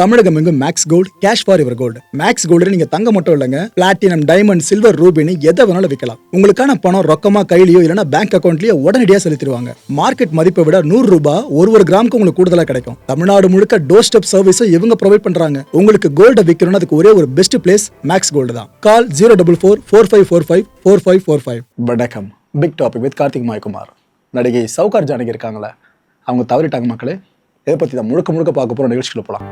தமிழகம் எங்கும் Max gold cash for your gold. Max gold நீங்க தங்க மட்டும் இல்லைங்க, பிளாட்டினம், டைமண்ட், சில்வர், ரூபினி எதை வேணாலும் விற்கலாம். உங்களுக்கான பணம் ரொக்கமா கையிலயோ இல்லைன்னா பேங்க் அக்கௌண்ட்லயோ உடனடியாக செலுத்திடுவாங்க. மார்க்கெட் மதிப்பை விட 100 ரூபாய் ஒரு கிராமுக்கு உங்களுக்கு கூடுதலாக கிடைக்கும். தமிழ்நாடு முழுக்க டோர் ஸ்டெப் சர்வீஸும் இவங்க ப்ரொவைட் பண்றாங்க. உங்களுக்கு கோல்ட விற்கணும்னு அதுக்கு ஒரே ஒரு பெஸ்ட் பிளேஸ் மேக்ஸ் கோல்டு தான். கால் 04445454545. வணக்கம். Big topic with Karthik Mayakumar. நடிகை சவுகார் ஜானகி இருக்காங்களே, அவங்க தவறிட்டாங்க மக்களே. இதை பத்தி தான் முழுக்க பார்க்க போற நிகழ்ச்சிக்குள்ள போலாம்.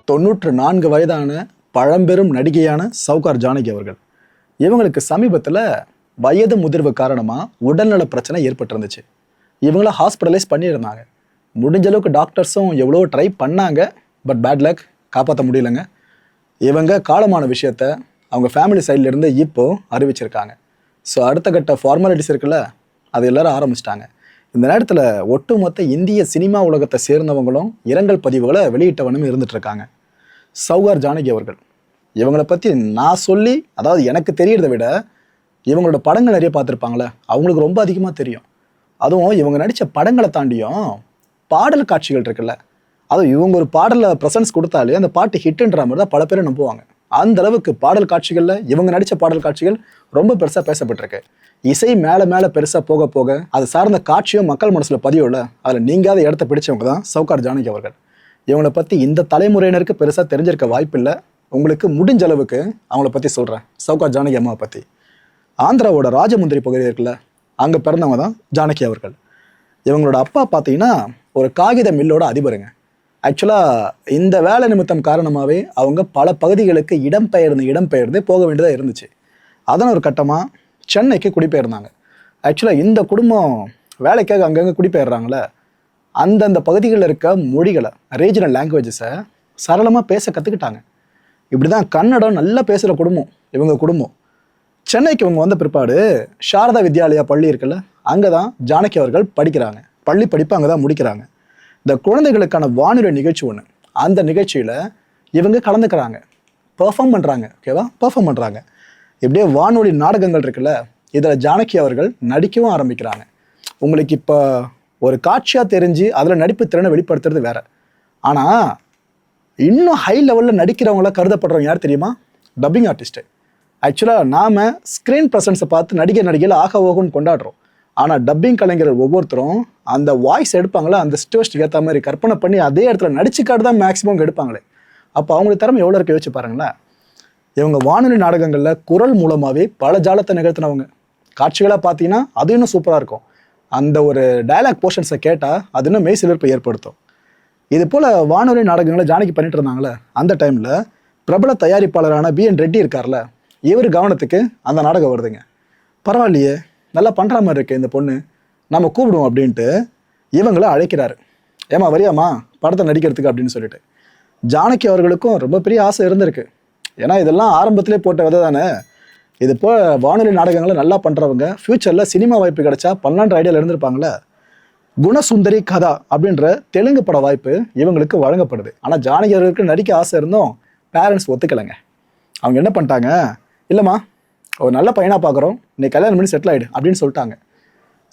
94 வயதான பழம்பெரும் நடிகையான சவுகார் ஜானகி அவர்கள், இவங்களுக்கு சமீபத்தில் வயது முதிர்வு காரணமாக உடல்நல பிரச்சனை ஏற்பட்டிருந்துச்சு. இவங்கள ஹாஸ்பிட்டலைஸ் பண்ணியிருந்தாங்க. முடிஞ்ச அளவுக்கு டாக்டர்ஸும் எவ்வளோ ட்ரை பண்ணாங்க, பட் பேட் லக், காப்பாற்ற முடியலைங்க. இவங்க காலமான விஷயத்த அவங்க ஃபேமிலி சைட்லேருந்து இப்போ அறிவிச்சிருக்காங்க. ஸோ அடுத்த கட்ட ஃபார்மாலிட்டிஸ் இருக்குல்ல, அது எல்லாரும் ஆரம்பிச்சிட்டாங்க. இந்த நேரத்தில் ஒட்டுமொத்த இந்திய சினிமா உலகத்தை சேர்ந்தவங்களும் இரங்கல் பதிவுகளை வெளியிட்டவனும் இருந்துட்டு இருக்காங்க. சவுகார் ஜானகி அவர்கள், இவங்களை பற்றி நான் சொல்லி, அதாவது எனக்கு தெரியறதை விட இவங்களோட படங்கள் நிறைய பார்த்துருப்பாங்களே, அவங்களுக்கு ரொம்ப அதிகமாக தெரியும். அதுவும் இவங்க நடித்த படங்களை தாண்டியும் பாடல் காட்சிகள் இருக்குல்ல, அதுவும் இவங்க ஒரு பாடலில் ப்ரெசன்ஸ் கொடுத்தாலே அந்த பாட்டு ஹிட்டுன்ற மாதிரி தான் பல பேர் நம்புவாங்க. அந்த அளவுக்கு பாடல் காட்சிகளில் இவங்க நடித்த பாடல் காட்சிகள் ரொம்ப பெருசாக பேசப்பட்டிருக்கு. இசை மேலே மேலே பெருசாக போக போக அது சார்ந்த காட்சியும் மக்கள் மனசில் பதிவுள்ள அதில் நீங்காத இடத்த பிடிச்சவங்க தான் சவுகார் ஜானகி அவர்கள். இவங்களை பற்றி இந்த தலைமுறையினருக்கு பெருசாக தெரிஞ்சிருக்க வாய்ப்பில்லை. உங்களுக்கு முடிஞ்ச அளவுக்கு அவங்கள பற்றி சொல்கிறேன். சவுகார் ஜானகி அம்மாவை பற்றி, ஆந்திராவோட ராஜமுந்திரி பகுதி இருக்குல்ல, அங்கே பிறந்தவங்க தான் ஜானகி அவர்கள். இவங்களோட அப்பா பார்த்தீங்கன்னா ஒரு காகித மில்லோட அதிபருங்க. ஆக்சுவலாக இந்த வேலை நிமித்தம் காரணமாகவே அவங்க பல பகுதிகளுக்கு இடம்பெயர்ந்து போக வேண்டியதாக இருந்துச்சு. அதன் ஒரு கட்டமாக சென்னைக்கு குடிபெயர்ந்தாங்க. ஆக்சுவலாக இந்த குடும்பம் வேலைக்காக அங்கங்கே குடிபெயர்றாங்களே, அந்தந்த பகுதிகளில் இருக்க மொழிகளை, ரீஜனல் லாங்குவேஜஸை சரளமாக பேச கற்றுக்கிட்டாங்க. இப்படி தான் கன்னடம் நல்லா பேசுகிற குடும்பம் இவங்க குடும்பம். சென்னைக்கு இவங்க வந்த பிற்பாடு சாரதா வித்யாலயா பள்ளி இருக்குல்ல, அங்கே தான் ஜானகி அவர்கள் படிக்கிறாங்க. பள்ளி படிப்பு அங்கே தான் முடிக்கிறாங்க. இந்த குழந்தைகளுக்கான வானொலி நிகழ்ச்சி ஒன்று, அந்த நிகழ்ச்சியில் இவங்க கலந்துக்கிறாங்க, பெர்ஃபார்ம் பண்ணுறாங்க. ஓகேவா, பெர்ஃபார்ம் பண்ணுறாங்க. இப்படியே வானொலி நாடகங்கள் இருக்குல்ல, இதில் ஜானகி அவர்கள் நடிக்கவும் ஆரம்பிக்கிறாங்க. உங்களுக்கு இப்போ ஒரு காட்சியாக தெரிஞ்சு அதில் நடிப்பு திறனை வெளிப்படுத்துறது வேற. ஆனால் இன்னும் ஹை லெவலில் நடிக்கிறவங்கள கருதப்படுறவங்க யார் தெரியுமா? Dubbing artist. ஆக்சுவலாக நாம் ஸ்க்ரீன் ப்ரெசன்ஸை பார்த்து நடிகைகள் ஆக ஓகன்னு கொண்டாடுறோம். ஆனால் டப்பிங் கலைஞர்கள் ஒவ்வொருத்தரும் அந்த வாய்ஸ் எடுப்பாங்களே, அந்த சிச்சுவேஷனுக்கு ஏற்ற மாதிரி கற்பனை பண்ணி அதே இடத்துல நடிச்சு காட்டு தான் மேக்ஸிமம் எடுப்பாங்களே. அப்போ அவங்களுக்கு திறமை எவ்வளோ இருக்க யோசிச்சு பாருங்களேன். இவங்க வானொலி நாடகங்களில் குரல் மூலமாகவே பல ஜாலத்தை நிகழ்த்தினவங்க. காட்சிகளாக பார்த்தீங்கன்னா அது இன்னும் சூப்பராக இருக்கும். அந்த ஒரு டயலாக் போர்ஷன்ஸை கேட்டால் அது இன்னும் மெய் சிலிர்ப்பை ஏற்படுத்தும். இது போல் வானொலி நாடகங்களை ஜானகி பண்ணிட்டு இருந்தாங்களே, அந்த டைமில் பிரபல தயாரிப்பாளரான BN ரெட்டி இருக்கார்ல, இவர் கவனத்துக்கு அந்த நாடகம் வருதுங்க. பரவாயில்லையே, நல்லா பண்ணுற மாதிரி இருக்கு இந்த பொண்ணு, நம்ம கூப்பிடுவோம் அப்படின்ட்டு இவங்கள அழைக்கிறாரு. ஏமா வரியாமா படத்தை நடிக்கிறதுக்கு அப்படின்னு சொல்லிட்டு. ஜானகி அவர்களுக்கும் ரொம்ப பெரிய ஆசை இருந்திருக்கு. ஏன்னா இதெல்லாம் ஆரம்பத்திலே போட்ட விதை தானே. இது போல் வானொலி நாடகங்களை நல்லா பண்ணுறவங்க ஃப்யூச்சரில் சினிமா வாய்ப்பு கிடைச்சா பண்ணலான்ற ஐடியாவில் இருந்திருப்பாங்களே. குணசுந்தரி கதா அப்படின்ற தெலுங்கு பட வாய்ப்பு இவங்களுக்கு வழங்கப்படுது. ஆனால் ஜானகி அவர்களுக்கு நடிக்க ஆசை இருந்தும் பேரண்ட்ஸ் ஒத்துக்கலைங்க. அவங்க என்ன பண்ணிட்டாங்க, இல்லைம்மா ஒரு நல்ல பையனாக பார்க்குறோம், நீ கல்யாணம் பண்ணி செட்டில் ஆகிடு அப்படின்னு சொல்லிட்டாங்க.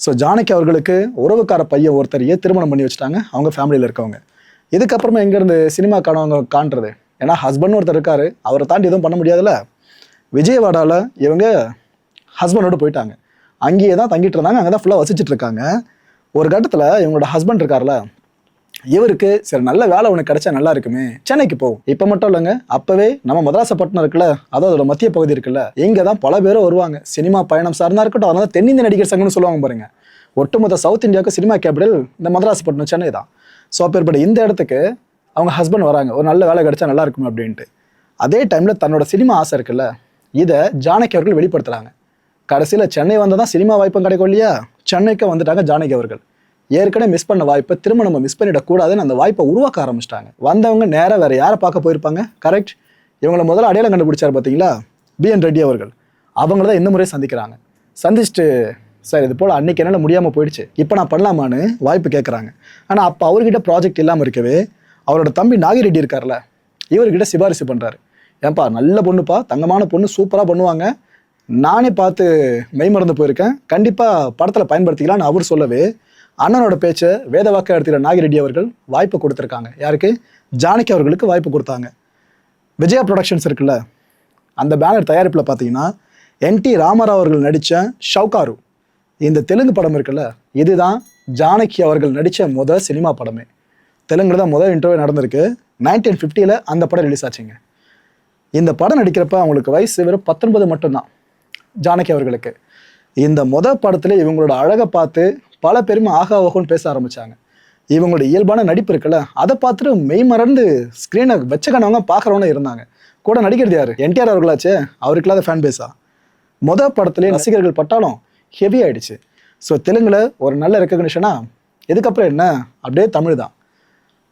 ஸோ ஜானகி அவர்களுக்கு உறவுக்கார பையன் ஒருத்தரையே திருமணம் பண்ணி வச்சுட்டாங்க அவங்க ஃபேமிலியில் இருக்கவங்க. இதுக்கப்புறமா எங்கேருந்து சினிமா காண்றது? ஏன்னா ஹஸ்பண்ட் ஒருத்தர் இருக்காரு, அவரை தாண்டி எதுவும் பண்ண முடியாதுல்ல. விஜயவாடாவில் இவங்க ஹஸ்பண்டோடு போயிட்டாங்க. அங்கேயே தான் தங்கிட்டு இருந்தாங்க, அங்கே தான் ஃபுல்லாக வசிச்சுட்டு இருக்காங்க. ஒரு கட்டத்தில் இவங்களோட ஹஸ்பண்ட் இருக்கார்ல, இவருக்கு சரி நல்ல வேலை ஒன்று கிடைச்சா நல்லா இருக்குமே, சென்னைக்கு போகும். இப்போ மட்டும் இல்லைங்க, அப்போவே நம்ம மதராசப்பட்டினம் இருக்குல்ல, அதாவது அதோட மத்திய பகுதி இருக்குல்ல, இங்கே தான் பல பேரும் வருவாங்க. சினிமா பயணம் சார்ந்தா இருக்கட்டும், அதனால தென்னிந்திய நடிகர் சங்கம்னு சொல்லுவாங்க பாருங்க. ஒட்டுமொத்த சவுத் இந்தியாவுக்கு சினிமா கேபிட்டல் இந்த மதராசப்பட்டினம், சென்னை தான். ஸோ அப்பேற்பட்ட இந்த இடத்துக்கு அவங்க ஹஸ்பண்ட் வராங்க, ஒரு நல்ல வேலை கிடைச்சா நல்லா இருக்குமே அப்படின்ட்டு. அதே டைமில் தன்னோட சினிமா ஆசை இருக்குல்ல, இதை ஜானகி அவர்கள் வெளிப்படுத்துகிறாங்க. கடைசியில் சென்னை வந்தால் தான் சினிமா வாய்ப்பும் கிடைக்கும் இல்லையா, சென்னைக்கு வந்துட்டாங்க ஜானகி அவர்கள். ஏற்கனவே மிஸ் பண்ண வாய்ப்பை திரும்ப நம்ம மிஸ் பண்ணிடக்கூடாதுன்னு அந்த வாய்ப்பை உருவாக்க ஆரம்பிச்சிட்டாங்க. வந்தவங்க நேராக வேறு யாரை பார்க்க போயிருப்பாங்க? கரெக்ட், இவங்களை முதல்ல அடையாளம் கண்டுபிடிச்சார் பார்த்தீங்களா, BN ரெட்டி அவர்கள். அவங்கள தான் இந்த முறை சந்திக்கிறாங்க. சந்திச்சுட்டு, சார் இது போல் அன்றைக்கி என்னால் முடியாமல் போயிடுச்சு, இப்போ நான் பண்ணலாமான்னு வாய்ப்பு கேட்குறாங்க. ஆனால் அப்போ அவர்கிட்ட ப்ராஜெக்ட் இல்லாமல் இருக்கவே அவரோட தம்பி நாகிரெட்டி இருக்கார்ல, இவர்கிட்ட சிபாரிசு பண்ணுறாரு. ஏன்பா நல்ல பொண்ணுப்பா, தங்கமான பொண்ணு, சூப்பராக பண்ணுவாங்க, நானே பார்த்து மெய்மறந்து போயிருக்கேன். கண்டிப்பாக படத்தில் பயன்படுத்திக்கலாம்னு அவர் சொல்லவே அண்ணனோட பேச்சை வேதவாக்க எடுத்துக்கிற நாகிரெட்டி அவர்கள் வாய்ப்பு கொடுத்துருக்காங்க. யாருக்கு? ஜானகி அவர்களுக்கு வாய்ப்பு கொடுத்தாங்க. விஜயா ப்ரொடக்ஷன்ஸ் இருக்குல்ல, அந்த பேனர் தயாரிப்பில் பார்த்தீங்கன்னா என்டி ராமராவ் அவர்கள் நடித்த ஷவுகாரு, இந்த தெலுங்கு படம் இருக்குல்ல, இதுதான் ஜானகி அவர்கள் நடித்த முதல் சினிமா படமே. தெலுங்குல தான் முதல் இன்டர்வியூ நடந்திருக்கு. 1950 அந்த படம் ரிலீஸ் ஆச்சுங்க. இந்த படம் நடிக்கிறப்ப அவங்களுக்கு வயசு வெறும் 19 மட்டும்தான் ஜானகி அவர்களுக்கு. இந்த முதல் படத்துல இவங்களோட அழகை பார்த்து பல பேருமே ஆகா ஓகோன்னு பேச ஆரம்பிச்சாங்க. இவங்களோட இயல்பான நடிப்பு இருக்குல்ல, அதை பார்த்துட்டு மெய் மறந்து ஸ்க்ரீனை வச்சுக்கானவங்க பார்க்குறவங்க இருந்தாங்க. கூட நடிக்கிறது யாரு? என்டிஆர் அவர்களாச்சு, அவருக்குலாத ஃபேன் பேஸா. முதல் படத்துலேயே ரசிகர்கள் பட்டாலும் ஹெவி ஆயிடுச்சு. ஸோ தெலுங்குல ஒரு நல்ல ரெக்கக்னிஷனா. இதுக்கப்புறம் என்ன, அப்படியே தமிழ் தான்.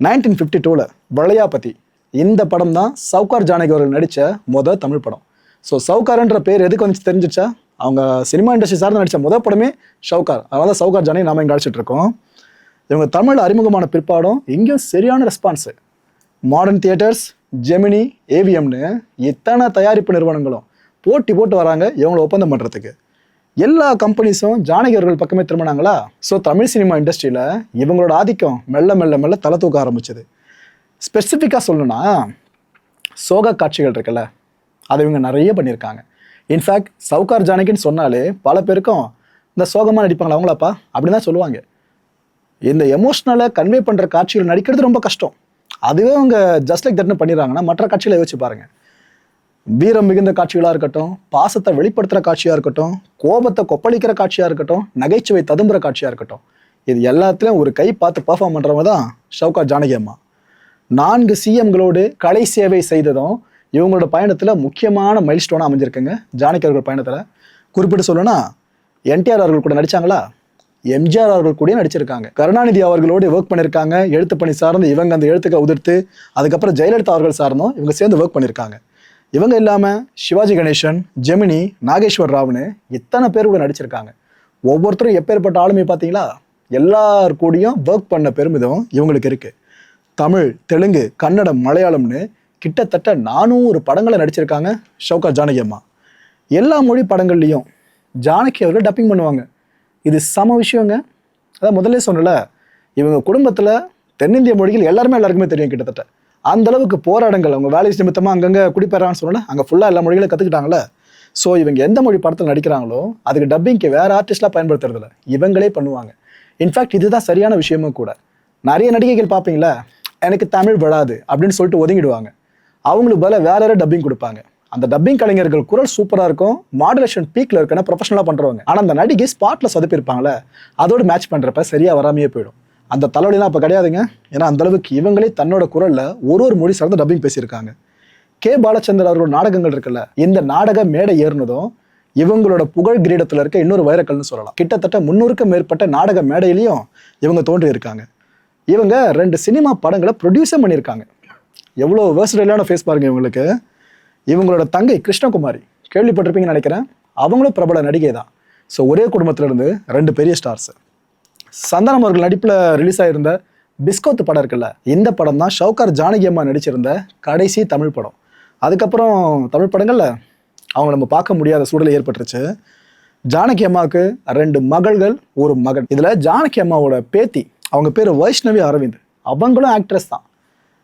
1952 வளையாபதி, இந்த படம் தான் சவுகார் ஜானகி அவர்கள் நடித்த முதல் தமிழ் படம். ஸோ சவுகார்ன்ற பேர் எதுக்கு வந்து தெரிஞ்சிச்சா, அவங்க சினிமா இண்டஸ்ட்ரி சார்ந்து நடித்த முதல் படமே ஷவுகார். அதனால தான் சவுகார் ஜானகி நாம இங்கே அழைச்சிட்டு இருக்கோம். இவங்க தமிழ் அறிமுகமான பிற்பாடும் இங்கேயும் சரியான ரெஸ்பான்ஸு. மாடர்ன் தியேட்டர்ஸ், ஜெமினி, ஏவிஎம்னு இத்தனை தயாரிப்பு நிறுவனங்களும் போட்டி போட்டு வராங்க இவங்களை ஒப்பந்தம் பண்ணுறதுக்கு. எல்லா கம்பெனிஸும் ஜானகி அவர்கள் பக்கமே திரும்பினாங்களா. ஸோ தமிழ் சினிமா இண்டஸ்ட்ரியில் இவங்களோட ஆதிக்கம் மெல்ல மெல்ல மெல்ல தலை தூக்க ஆரம்பிச்சது. ஸ்பெசிஃபிக்காக சொல்லணும்னா சோக காட்சிகள் இருக்குல்ல, அதை இவங்க நிறைய பண்ணியிருக்காங்க. இன்ஃபேக்ட் சவுகார் ஜானகின்னு சொன்னாலே பல பேருக்கும் இந்த சோகமாக நடிப்பாங்களா அவங்களாப்பா அப்படின்னு தான் சொல்லுவாங்க. இந்த எமோஷ்னலை கன்வே பண்ணுற காட்சிகள் நடிக்கிறது ரொம்ப கஷ்டம். அதுவே அவங்க ஜஸ்ட் லைக் தட்னு பண்ணிடுறாங்கன்னா மற்ற காட்சிகளை யோசிச்சு பாருங்க. வீரம் மிகுந்த காட்சிகளாக இருக்கட்டும், பாசத்தை வெளிப்படுத்துகிற காட்சியாக இருக்கட்டும், கோபத்தை கொப்பளிக்கிற காட்சியாக இருக்கட்டும், நகைச்சுவை ததும்புற காட்சியாக இருக்கட்டும், இது எல்லாத்துலேயும் ஒரு கை பார்த்து பர்ஃபார்ம் பண்ணுறவங்க தான் ஷவுகார் ஜானகி அம்மா. 4 சிஎம்களோடு கலை சேவை செய்ததும் இவங்களோட பயணத்தில் முக்கியமான மைல்ஸ்டோனாக அமைஞ்சிருக்குங்க. ஜானகி அவர்கள் பயணத்தில் குறிப்பிட்டு சொல்லணும்னா என்டிஆர் அவர்கள் கூட நடித்தாங்களா, எம்ஜிஆர் அவர்கள் கூட நடிச்சிருக்காங்க. கருணாநிதி அவர்களோடு ஒர்க் பண்ணியிருக்காங்க. எழுத்து பணி சார்ந்து இவங்க அந்த எழுத்துக்களை உதிர்த்து, அதுக்கப்புறம் ஜெயலலிதா அவர்கள் சார்ந்தும் இவங்க சேர்ந்து ஒர்க் பண்ணியிருக்காங்க. இவங்க இல்லாமல் சிவாஜி கணேசன், ஜெமினி, நாகேஸ்வர் ராவ்னு இத்தனை பேர் கூட நடிச்சிருக்காங்க. ஒவ்வொருத்தரும் எப்பேற்பட்ட ஆளுமை பார்த்தீங்களா. எல்லார் கூடயும் ஒர்க் பண்ண பெருமிதம் இவங்களுக்கு இருக்குது. தமிழ், தெலுங்கு, கன்னடம், மலையாளம்னு கிட்டத்தட்ட 400 படங்களை நடிச்சிருக்காங்க ஷவுகார் ஜானகி அம்மா. எல்லா மொழி படங்கள்லையும் ஜானகி அவர்கள் டப்பிங் பண்ணுவாங்க. இது சம விஷயங்க. அதான் முதல்ல சொன்னல, இவங்க குடும்பத்தில் தென்னிந்திய மொழிகள் எல்லாருக்குமே தெரியும். கிட்டத்தட்ட அந்த அளவுக்கு போராட்டங்கள், அவங்க வேலை நிமித்தமாக அங்கங்கே குடிப்பெறான்னு சொன்னல, அங்கே ஃபுல்லாக எல்லா மொழிகளும் கற்றுக்கிட்டாங்களே. ஸோ இவங்க எந்த மொழி படத்தில் நடிக்கிறாங்களோ அதுக்கு டப்பிங்க்கு வேறு ஆர்டிஸ்ட்லாம் பயன்படுத்துறதில்ல, இவங்களே பண்ணுவாங்க. இன்ஃபேக்ட் இதுதான் சரியான விஷயமும் கூட. நிறைய நடிகைகள் பார்ப்பீங்களா, எனக்கு தமிழ் வராது அப்படின்னு சொல்லிட்டு ஒதுங்கிடுவாங்க. அவங்களுக்கு பதிலாக வேற யாரும் டப்பிங் கொடுப்பாங்க. அந்த டப்பிங் கலைஞர்கள் குரல் சூப்பராக இருக்கும், மாடுலேஷன் பீக்கில் இருக்குன்னா ப்ரொஃபஷனலாக பண்ணுறவங்க. ஆனால் அந்த நடிகை ஸ்பாட்டில் சொதப்பிருப்பாங்களே, அதோடு மேட்ச் பண்ணுறப்ப சரியாக வராமையே போயிடும். அந்த தலைவலிலாம் அப்போ கிடையாதுங்க. ஏன்னா அந்தளவுக்கு இவங்களே தன்னோட குரலில் ஒரு மொழி சார்ந்து டப்பிங் பேசியிருக்காங்க. கே பாலச்சந்தர் அவரோட நாடகங்கள் இருக்குல்ல, இந்த நாடக மேடை ஏறினதும் இவங்களோட புகழ் கிரீடத்தில் இருக்க இன்னொரு வைரக்கல்னு சொல்லலாம். கிட்டத்தட்ட 300க்கும் மேற்பட்ட நாடக மேடையிலையும் இவங்க தோன்றி இருக்காங்க. இவங்க 2 சினிமா படங்களை ப்ரொடியூஸும் பண்ணியிருக்காங்க. எவ்வளோ வேர்சடைலான ஃபேஸ் பாருங்க இவங்களுக்கு. இவங்களோட தங்கை கிருஷ்ணகுமாரி கேள்விப்பட்டிருப்பீங்கன்னு நினைக்கிறேன். அவங்களும் பிரபல நடிகை தான். ஸோ ஒரே குடும்பத்திலிருந்து 2 பெரிய ஸ்டார்ஸ். சந்தானம் அவர்கள் நடிப்பில் ரிலீஸ் ஆகிருந்த பிஸ்கோத்து படம் இருக்குல்ல, இந்த படம் தான் ஷவுகார் ஜானகி அம்மா நடிச்சிருந்த கடைசி தமிழ் படம். அதுக்கப்புறம் தமிழ் படங்களில் அவங்க நம்ம பார்க்க முடியாத சூழல் ஏற்பட்டுருச்சு. ஜானகி அம்மாவுக்கு 2 மகள்கள், 1 மகன். இதில் ஜானகி அம்மாவோட பேத்தி, அவங்க பேர் வைஷ்ணவி அரவிந்த், அவங்களும் ஆக்ட்ரஸ் தான்.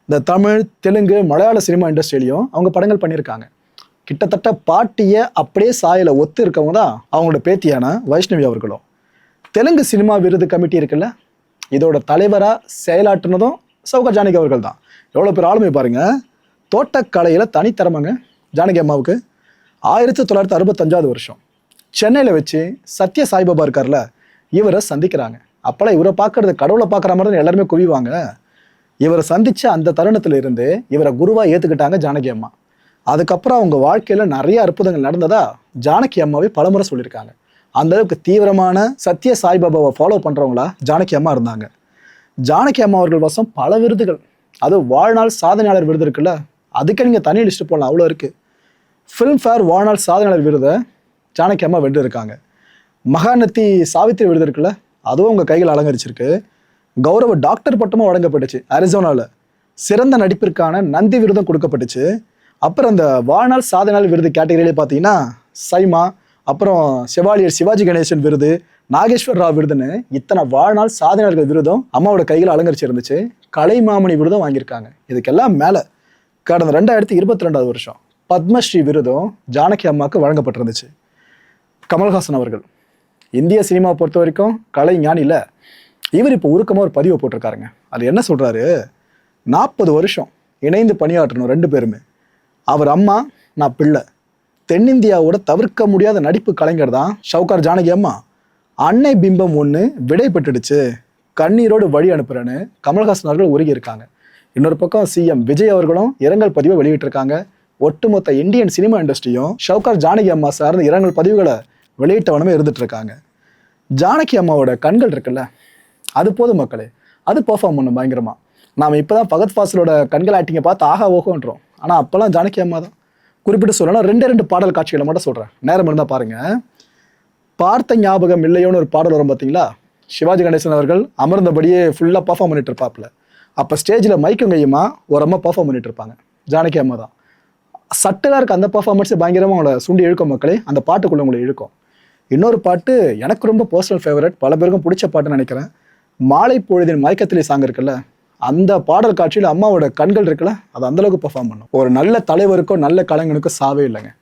இந்த தமிழ், தெலுங்கு, மலையாள சினிமா இண்டஸ்ட்ரியிலையும் அவங்க படங்கள் பண்ணியிருக்காங்க. கிட்டத்தட்ட பாட்டியை அப்படியே சாயலை ஒத்து இருக்கவங்க தான் அவங்களோட பேத்தியான வைஷ்ணவி அவர்களும். தெலுங்கு சினிமா விருது கமிட்டி இருக்குல்ல, இதோட தலைவராக செயலாற்றுனதும் ஷவுகார் ஜானகி அவர்கள் தான். எவ்வளோ பேர் ஆளுமை பாருங்க. தோட்டக்கலையில் தனித்திறமைங்க ஜானகி அம்மாவுக்கு. 1965 வருஷம் சென்னையில் வச்சு சத்ய சாய்பாபா இருக்கார்ல, இவரை சந்திக்கிறாங்க. அப்போல்லாம் இவரை பார்க்கறது கடவுளை பார்க்குற மாதிரி தான் எல்லாருமே குவிவாங்க. இவரை சந்தித்த அந்த தருணத்தில் இருந்து இவரை குருவாக ஏற்றுக்கிட்டாங்க ஜானகி அம்மா. அதுக்கப்புறம் அவங்க வாழ்க்கையில் நிறைய அற்புதங்கள் நடந்ததா ஜானகி அம்மாவே பலமுறை சொல்லியிருக்காங்க. அந்தளவுக்கு தீவிரமான சத்ய சாய்பாபாவை ஃபாலோ பண்ணுறவங்களா ஜானகி அம்மா இருந்தாங்க. ஜானகி அம்மா அவர்கள் வசம் பல விருதுகள், அதுவும் வாழ்நாள் சாதனையாளர் விருது இருக்குல்ல, அதுக்கு நீங்கள் தனி லிஸ்ட்டு போடலாம், அவ்வளோ இருக்குது. ஃபிலிம்ஃபேர் வாழ்நாள் சாதனையாளர் விருதை ஜானகி அம்மா வென்று இருக்காங்க. மகாநதி சாவித்திரி விருது இருக்குல்ல, அதுவும் உங்கள் கைகள் அலங்கரிச்சிருக்கு. கௌரவ டாக்டர் பட்டமும் வழங்கப்பட்டுச்சு அரிசோனாவில். சிறந்த நடிப்பிற்கான நந்தி விருதும் கொடுக்கப்பட்டுச்சு. அப்புறம் அந்த வாழ்நாள் சாதனையாளர் விருது கேட்டகரியிலே பார்த்தீங்கன்னா சைமா, அப்புறம் செவாலியர் சிவாஜி கணேசன் விருது, நாகேஸ்வர் ராவ் விருதுன்னு இத்தனை வாழ்நாள் சாதனையாளர்கள் விருதும் அம்மாவோட கையில் அலங்கரிச்சு இருந்துச்சு. கலைமாமணி விருதும் வாங்கியிருக்காங்க. இதுக்கெல்லாம் மேலே கடந்த 2022 வருஷம் பத்மஸ்ரீ விருதும் ஜானகி அம்மாவுக்கு வழங்கப்பட்டிருந்துச்சு. கமல்ஹாசன் அவர்கள் இந்திய சினிமா பொறுத்த வரைக்கும் கலை ஞானி இல்லை. இவர் இப்போ உருக்கமாக ஒரு பதிவை போட்டிருக்காருங்க. அது என்ன சொல்கிறாரு, 40 வருஷம் இணைந்து பணியாற்றணும் 2 பேருமே. அவர் அம்மா, நான் பிள்ளை. தென்னிந்தியாவோட தவிர்க்க முடியாத நடிப்பு கலைஞர் தான் ஷவுகார் ஜானகி அம்மா. அன்னை பிம்பம் ஒன்று விடை பெற்றுடுச்சு, கண்ணீரோடு வழி அனுப்புறேன்னு கமல்ஹாசன் அவர்கள் உருகி இருக்காங்க. இன்னொரு பக்கம் சிஎம் விஜய் அவர்களும் இரங்கல் பதிவை வெளியிட்டிருக்காங்க. ஒட்டுமொத்த இந்தியன் சினிமா இண்டஸ்ட்ரியும் ஷவுகார் ஜானகி அம்மா சார்ந்த இரங்கல் பதிவுகளை வெளியிட்டவனமே இருந்துட்டு இருக்காங்க. ஜானகி அம்மாவோட கண்கள் இருக்குல்ல, அது போதும் மக்களே, அது பெர்ஃபார்ம் பண்ணும் பயங்கரமா. நாம் இப்போதான் ஃபகத் ஃபாசிலோட கண்கள் ஆக்டிங்கை பார்த்து ஆஹா ஓகோன்றோம். ஆனால் அப்போல்லாம் ஜானகி அம்மா தான். குறிப்பிட்டு சொல்லலாம் 2 பாடல் காட்சிகளை மட்டும் சொல்கிறேன், நேரம் இருந்தால் பாருங்க. பார்த்த ஞாபகம் இல்லையோன்னு ஒரு பாடல் வரும் பார்த்தீங்களா, சிவாஜி கணேசன் அவர்கள் அமர்ந்தபடியே ஃபுல்லாக பர்ஃபார்ம் பண்ணிட்டு இருப்பாப்புல. அப்போ ஸ்டேஜில் மைக்கும் கையுமா ஒரு அம்மா பர்ஃபார்ம் பண்ணிட்டு இருப்பாங்க. ஜானகி அம்மா தான். சட்டலாக இருக்க அந்த பர்ஃபார்மன்ஸ் பயங்கரமாக அவங்கள சுண்டி இழுக்கும் மக்களே, அந்த பாட்டுக்குள்ள உங்களை இழுக்கும். இன்னொரு பாட்டு எனக்கு ரொம்ப பர்சனல் ஃபேவரட், பல பேருக்கும் பிடிச்ச பாட்டுன்னு நினைக்கிறேன். மாலை பொழுதின் மயக்கத்திலே சாங் இருக்குல்ல, அந்த பாடல் காட்சியில் அம்மாவோட கண்கள் இருக்குல்ல, அது அந்தளவுக்கு பெர்ஃபார்ம் பண்ணும். ஒரு நல்ல தலைவருக்கோ நல்ல கலைஞனுக்கோ சாவே இல்லைங்க.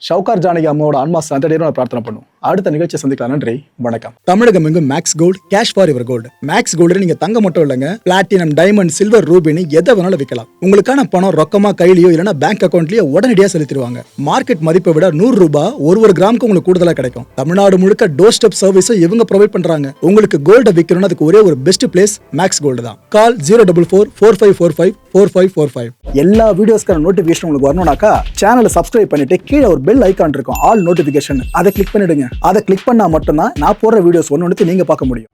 ஷவுகார் ஜானகி அம்மாவோட ஆன்மா சாந்தடையும் பிரார்த்தனை பண்ணும். அடுத்த நிகழ்ச்சியை சந்திக்கலாம். நன்றி, வணக்கம். தமிழகம் எங்கும் Max gold, cash for your gold. Max gold நீங்க தங்க மட்டும் இல்லைங்க, பிளாட்டினம், டைமண்ட், சில்வர், ரூபினி எதை வேணாலும் விற்கலாம். உங்களுக்கான பணம் ரொக்கமா கையிலயோ இல்லைன்னா பேங்க் அக்கௌண்ட்லயோ உடனடியாக செலுத்திடுவாங்க. மார்க்கெட் மதிப்பை விட 100 ரூபாய் ஒரு கிராமுக்கு உங்களுக்கு கூடுதலா கிடைக்கும். தமிழ்நாடு முழுக்க டோர் ஸ்டெப் சர்வீஸும் இவங்க ப்ரொவைட் பண்றாங்க. உங்களுக்கு கோல்ட விற்கணும்னு அதுக்கு ஒரே ஒரு பெஸ்ட் பிளேஸ் மேக்ஸ் கோல்டு தான். கால் 04445454545. எல்லா வீடியோஸ்க்கான நோட்டிபிகேஷன் உங்களுக்கு வரணும்னாக்கா சேனலை சப்ஸ்கிரைப் பண்ணிட்டு கீழே ஒரு பெல் ஐகான் இருக்கும், ஆல் நோட்டிபிகேஷன். அதை கிளிக் பண்ணிடுங்க. அதை கிளிக் பண்ணா மட்டும்தான் நான் போடுற வீடியோஸ் ஒன்று நீங்க பார்க்க முடியும்.